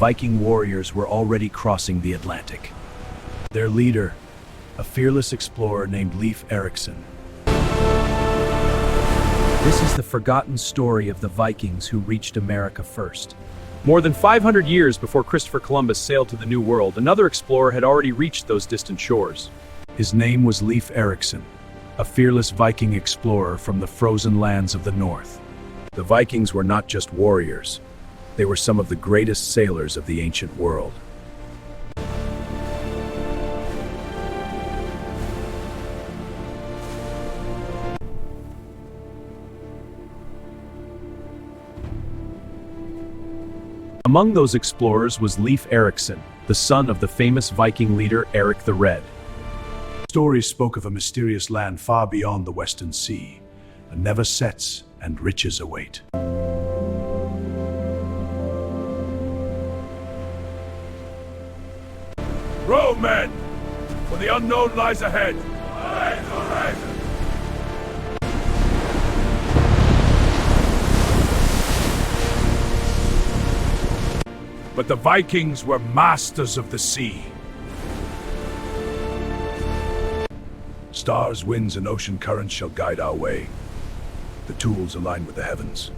Viking warriors were already crossing the Atlantic. Their leader, a fearless explorer named Leif Erikson. This is the forgotten story of the Vikings who reached America first. More than 500 years before Christopher Columbus sailed to the New World, another explorer had already reached those distant shores. His name was Leif Erikson, a fearless Viking explorer from the frozen lands of the north. The Vikings were not just warriors. They were some of the greatest sailors of the ancient world. Among those explorers was Leif Erikson, the son of the famous Viking leader Eric the Red. Stories spoke of a mysterious land far beyond the Western Sea, that never sets and riches await. Row, men, for the unknown lies ahead. But the Vikings were masters of the sea. Stars, winds, and ocean currents shall guide our way. The tools align with the heavens.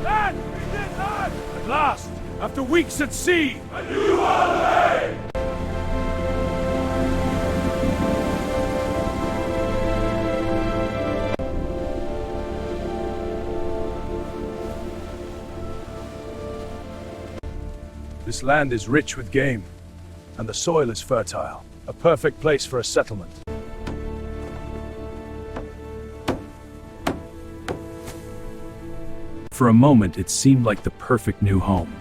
Land! We did land! At last, after weeks at sea! I knew you all the way! This land is rich with game, and the soil is fertile, a perfect place for a settlement. For a moment, it seemed like the perfect new home.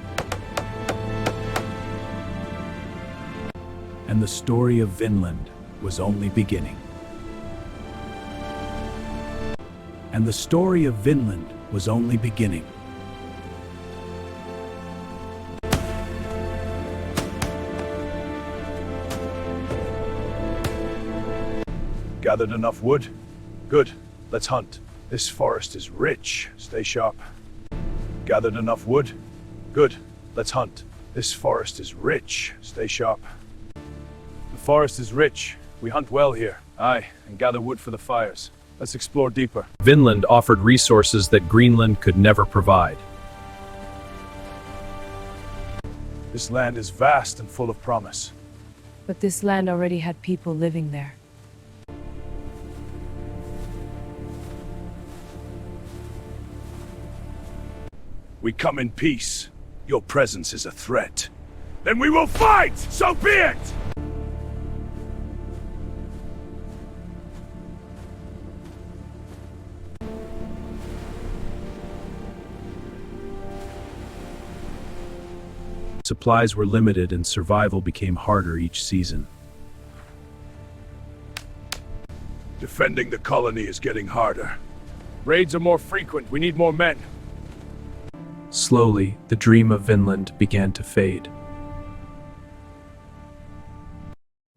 And the story of Vinland was only beginning. And the story of Vinland was only beginning. Gathered enough wood? Good, let's hunt. This forest is rich. Stay sharp. Gathered enough wood? Good, let's hunt. This forest is rich. Stay sharp. The forest is rich. We hunt well here. Aye, and gather wood for the fires. Let's explore deeper. Vinland offered resources that Greenland could never provide. This land is vast and full of promise. But this land already had people living there. We come in peace. Your presence is a threat. Then we will fight! So be it! Supplies were limited and survival became harder each season. Defending the colony is getting harder. Raids are more frequent. We need more men. Slowly, the dream of Vinland began to fade.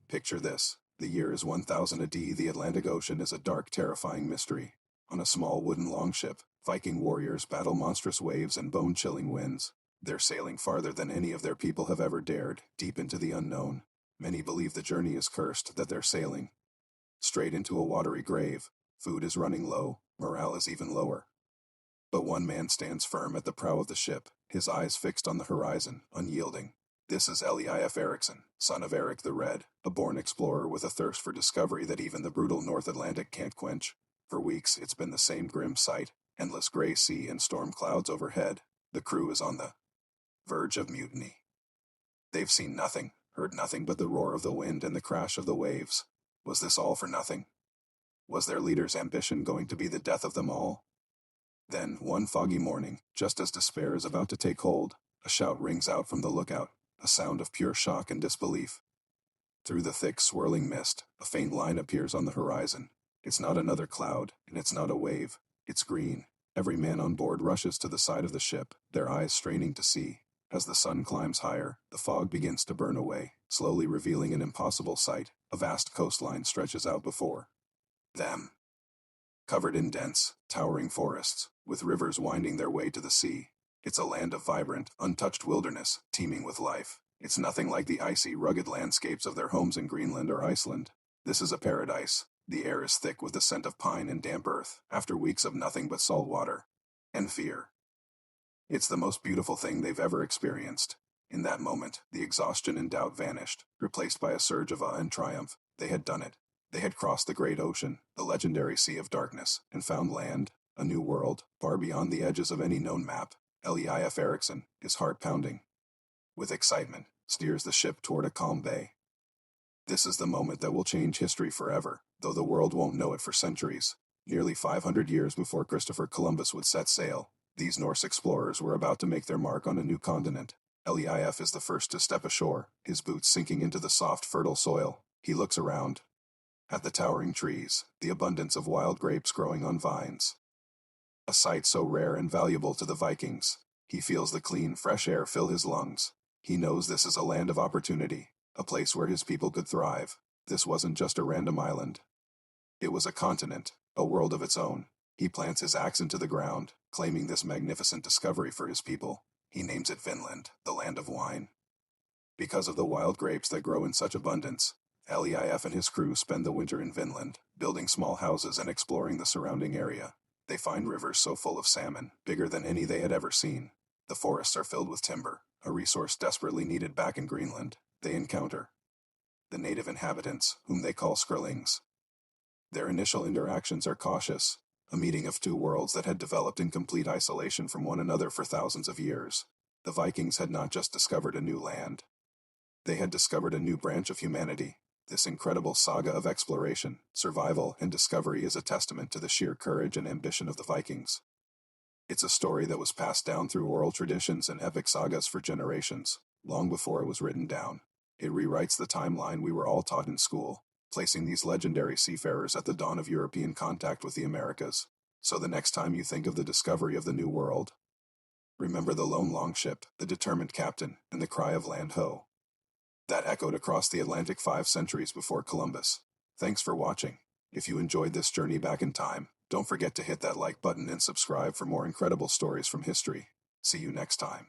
Picture this. The year is 1000 AD. The Atlantic Ocean is a dark, terrifying mystery. On a small wooden longship, Viking warriors battle monstrous waves and bone-chilling winds. They're sailing farther than any of their people have ever dared, deep into the unknown. Many believe the journey is cursed, that they're sailing straight into a watery grave. Food is running low, morale is even lower. But one man stands firm at the prow of the ship, his eyes fixed on the horizon, unyielding. This is Leif Erikson, son of Eric the Red, a born explorer with a thirst for discovery that even the brutal North Atlantic can't quench. For weeks, it's been the same grim sight, endless gray sea and storm clouds overhead. The crew is on the verge of mutiny. They've seen nothing, heard nothing but the roar of the wind and the crash of the waves. Was this all for nothing? Was their leader's ambition going to be the death of them all? Then, one foggy morning, just as despair is about to take hold, a shout rings out from the lookout, a sound of pure shock and disbelief. Through the thick, swirling mist, a faint line appears on the horizon. It's not another cloud, and it's not a wave. It's green. Every man on board rushes to the side of the ship, their eyes straining to see. As the sun climbs higher, the fog begins to burn away, slowly revealing an impossible sight. A vast coastline stretches out before them, covered in dense, towering forests, with rivers winding their way to the sea. It's a land of vibrant, untouched wilderness, teeming with life. It's nothing like the icy, rugged landscapes of their homes in Greenland or Iceland. This is a paradise. The air is thick with the scent of pine and damp earth, after weeks of nothing but salt water. And fear. It's the most beautiful thing they've ever experienced. In that moment, the exhaustion and doubt vanished, replaced by a surge of awe and triumph. They had done it. They had crossed the great ocean, the legendary sea of darkness, and found land, a new world, far beyond the edges of any known map. Leif Erikson, his heart pounding. With excitement, steers the ship toward a calm bay. This is the moment that will change history forever, though the world won't know it for centuries. Nearly 500 years before Christopher Columbus would set sail, these Norse explorers were about to make their mark on a new continent. Leif is the first to step ashore, his boots sinking into the soft, fertile soil. He looks around. At the towering trees, the abundance of wild grapes growing on vines. A sight so rare and valuable to the Vikings. He feels the clean, fresh air fill his lungs. He knows this is a land of opportunity, a place where his people could thrive. This wasn't just a random island. It was a continent, a world of its own. He plants his axe into the ground, claiming this magnificent discovery for his people. He names it Vinland, the land of wine. Because of the wild grapes that grow in such abundance, Leif and his crew spend the winter in Vinland, building small houses and exploring the surrounding area. They find rivers so full of salmon, bigger than any they had ever seen. The forests are filled with timber, a resource desperately needed back in Greenland. They encounter the native inhabitants, whom they call Skrellings. Their initial interactions are cautious, a meeting of two worlds that had developed in complete isolation from one another for thousands of years. The Vikings had not just discovered a new land. They had discovered a new branch of humanity. This incredible saga of exploration, survival, and discovery is a testament to the sheer courage and ambition of the Vikings. It's a story that was passed down through oral traditions and epic sagas for generations, long before it was written down. It rewrites the timeline we were all taught in school, placing these legendary seafarers at the dawn of European contact with the Americas. So the next time you think of the discovery of the New World, remember the lone longship, the determined captain, and the cry of land ho! That echoed across the Atlantic 5 centuries before Columbus. Thanks for watching. If you enjoyed this journey back in time, don't forget to hit that like button and subscribe for more incredible stories from history. See you next time.